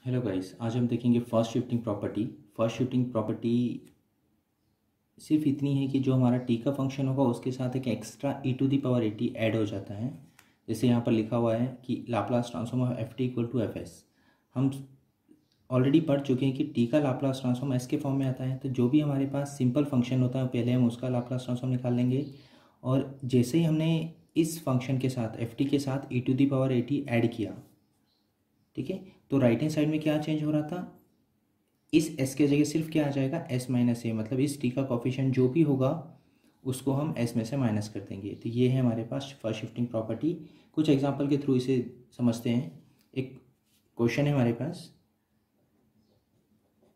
Hello guys, आज हम देखेंगे first shifting property. First shifting property सिर्फ इतनी है कि जो हमारा टी का फंक्शन होगा उसके साथ एक एक्स्ट्रा e⁻80 ऐड हो जाता है। जैसे यहाँ पर लिखा हुआ है कि Laplace transform of f t equal to F s. हम ऑलरेडी पढ़ चुके हैं कि टी का लाप्लास ट्रांसफॉर्म एस के फॉर्म में आता है, तो जो भी हमारे पास सिंपल फंक्शन होता है पहले हम उसका लाप्लास ट्रांसफॉर्म निकाल लेंगे। और जैसे ही हमने इस फंक्शन के साथ एफ टी के साथ e⁻80 ऐड किया, ठीक है, तो राइट हैंड साइड में क्या चेंज हो रहा था, इस s के जगह सिर्फ क्या आ जाएगा s माइनस ए, मतलब इस t का कोफिशिएंट जो भी होगा उसको हम s में से माइनस कर देंगे। तो ये है हमारे पास फर्स्ट शिफ्टिंग प्रॉपर्टी। कुछ एग्जांपल के थ्रू इसे समझते हैं। एक क्वेश्चन है हमारे पास,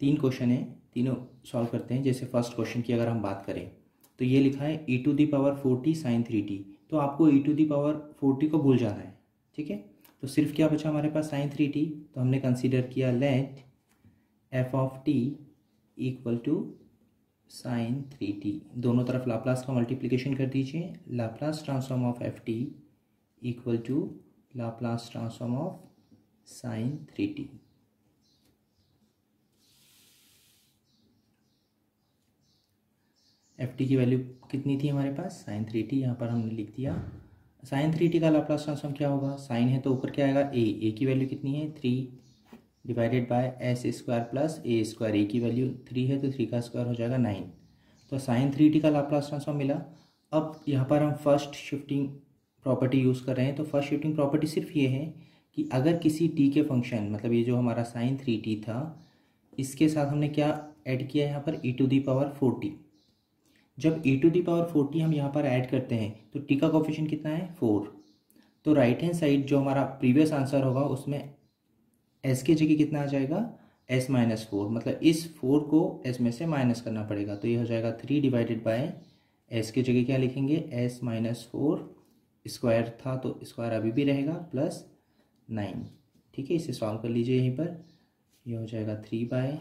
3 क्वेश्चन है, तीनों सॉल्व करते हैं। जैसे फर्स्ट क्वेश्चन की अगर हम बात करें तो ये लिखा है e⁻40 sin 3t। तो आपको e⁻40 को भूल जाना है, ठीक है। तो सिर्फ क्या बचा हमारे पास sin 3t, तो हमने कंसीडर किया let f of t equal to sin 3t। दोनों तरफ लाप्लास का मल्टीप्लिकेशन कर दीजिए। Laplace transform of f t equal to Laplace transform of sin 3t। F t की वैल्यू कितनी थी हमारे पास, sin 3t, यहाँ पर हमने लिख दिया। sin 3t का लाप्लास ट्रांसफॉर्म क्या होगा, साइन है तो ऊपर क्या आएगा a की वैल्यू कितनी है 3 divided by s square plus a square. A की वैल्यू 3 है तो 3 का स्क्वायर हो जाएगा 9। तो sin 3t का लाप्लास ट्रांसफॉर्म मिला। अब यहाँ पर हम फर्स्ट शिफ्टिंग प्रॉपर्टी यूज़ कर रहे हैं। तो फर्स्ट शिफ्टिंग प्रॉपर्टी सिर्फ ये है कि अगर किसी t के फंक्शन, मतलब ये जो हमारा sin 3t था, इसके साथ हमने क्या ऐड किया यहाँ पर e⁻40। जब e⁻40 हम यहाँ पर ऐड करते हैं तो t का कोफिशिएंट कितना है 4। तो राइट हैंड साइड जो हमारा प्रीवियस आंसर होगा उसमें s की जगह कितना आ जाएगा s माइनस 4, मतलब इस 4 को s में से माइनस करना पड़ेगा। तो ये हो जाएगा 3 डिवाइडेड बाय s की जगह क्या लिखेंगे s माइनस 4, स्क्वायर था तो स्क्वायर अभी भी रहेगा, प्लस 9, ठीक है। इसे सॉल्व कर लीजिए यहीं पर। ये हो जाएगा 3 by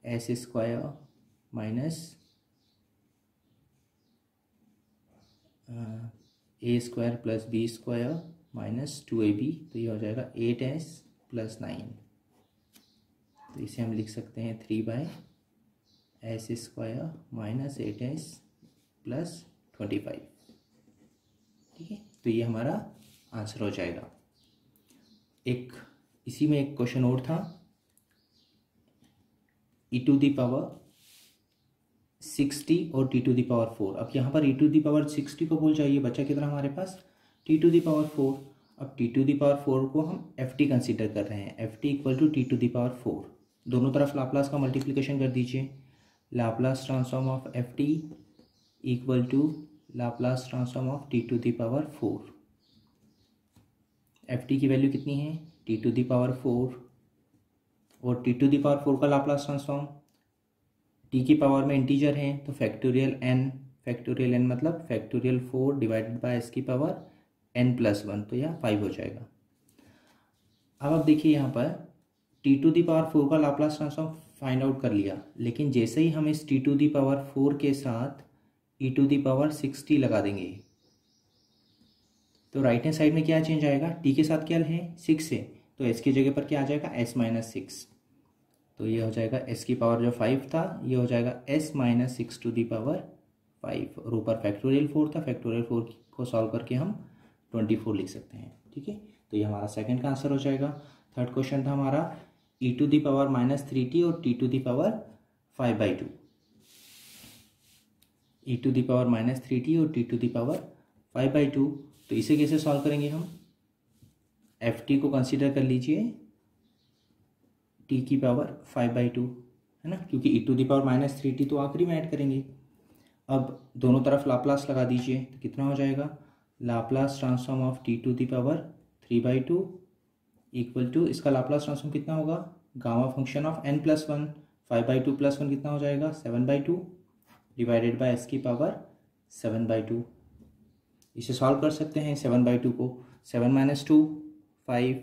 s square minus a square plus b square minus 2ab। तो ये हो जाएगा 8s प्लस 9। तो इसे हम लिख सकते हैं 3 by s square minus 8s plus 25, ठीक है। तो ये हमारा आंसर हो जाएगा। एक इसी में एक क्वेश्चन और था, e⁻60 और t⁴। अब यहाँ पर e⁻60 को भूल जाइए, बचा कितना हमारे पास t⁴। अब t⁴ को हम एफ टी कंसिडर कर रहे हैं। F t equal to t⁴। दोनों तरफ लाप्लास का मल्टीप्लिकेशन कर दीजिए। Laplace transform of f t equal to Laplace transform of t⁴। F t की वैल्यू कितनी है t⁴, और t⁴ का लाप्लास ट्रांसफॉर्म, टी की पावर में इंटीजर है तो फैक्टोरियल n मतलब फैक्टोरियल 4 डिवाइडेड बाय एस की पावर n प्लस 1, तो यह 5 हो जाएगा। अब आप देखिए यहाँ पर t⁴ का लाप्लास ट्रांसफॉर्म फाइंड आउट कर लिया, लेकिन जैसे ही हम इस t⁴ के साथ e⁻60 लगा देंगे तो राइट हैंड साइड में क्या चेंज आएगा, t के साथ क्या है 6 है तो s की जगह पर क्या आ जाएगा s माइनस 6। तो ये हो जाएगा s की पावर जो 5 था ये हो जाएगा s माइनस 6⁵, और ऊपर फैक्टोरियल 4 था, फैक्टोरियल 4 को सॉल्व करके हम 24 लिख सकते हैं, ठीक है। तो ये हमारा सेकंड का आंसर हो जाएगा। थर्ड क्वेश्चन था हमारा e⁻−3t और t⁵/2। e⁻−3t और t⁵/2, तो इसे कैसे सॉल्व करेंगे हम, एफ टी को कंसिडर कर लीजिए t की पावर 5/2, है ना, क्योंकि e⁻−3t तो आखिरी में ऐड करेंगे। अब दोनों तरफ लाप्लास लगा दीजिए तो कितना हो जाएगा, Laplace transform of t⁵/2 equal to, इसका लाप्लास ट्रांसफॉर्म कितना होगा, gamma function of n plus 1, 5/2 plus 1 कितना हो जाएगा 7/2 डिवाइडेड बाय s की पावर 7/2। इसे सॉल्व कर सकते हैं 7/2 को, 7 माइनस 2 5,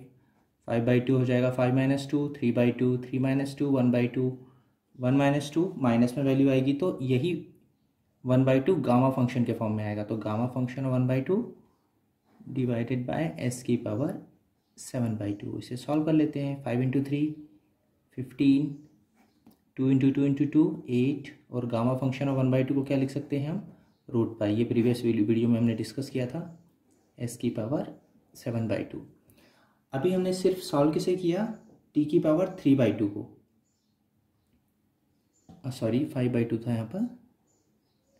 5/2 हो जाएगा 5 माइनस 2 3/2, 3 माइनस 2 1/2, 1 माइनस 2 माइनस में वैल्यू आएगी तो यही 1/2 गामा फंक्शन के फॉर्म में आएगा। तो gamma function 1/2 divided by s की पावर 7/2। इसे सॉल्व कर लेते हैं। 5 × 3 15, 2 × 2 × 2 8, और गामा फंक्शन ऑफ 1/2 को क्या लिख सकते हैं हम, √π। ये प्रीवियस वीडियो में हमने डिस्कस किया था, s⁻⁷ अभी हमने सिर्फ सॉल्व किसे किया, t⁻3/2 को, सॉरी 5/2 था यहाँ पर,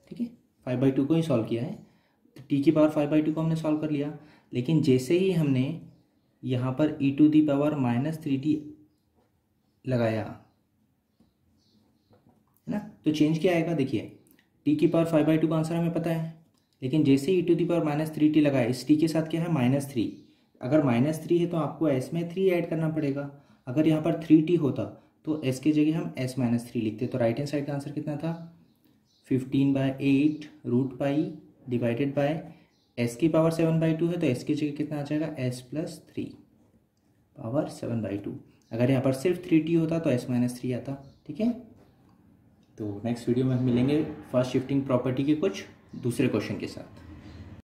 ठीक है, 5/2 को ही सॉल्व किया है। तो t⁻5/2 को हमने सॉल्व कर लिया, लेकिन जैसे ही हमने यहाँ पर e⁻−3t लगाया है ना, तो चेंज क्या आएगा, देखिए t⁻5/2 का आंसर हमें पता है, लेकिन जैसे ही e⁻−3t लगाया, इस t के साथ क्या है, -3, अगर -3 है तो आपको s में 3 ऐड करना पड़ेगा। अगर यहाँ पर 3t होता तो s की जगह हम s-3 लिखते, तो राइट हैंड साइड का आंसर कितना था, 15/8 √π डिवाइडेड बाय s⁻7/2 है, तो s की जगह कितना आ जाएगा, s+3/7/2। अगर यहाँ पर सिर्फ 3t होता तो s-3 आता, ठीक है। तो नेक्स्ट वीडियो में हम मिलेंगे फर्स्ट शिफ्टिंग प्रॉपर्टी के कुछ दूसरे क्वेश्चन के साथ।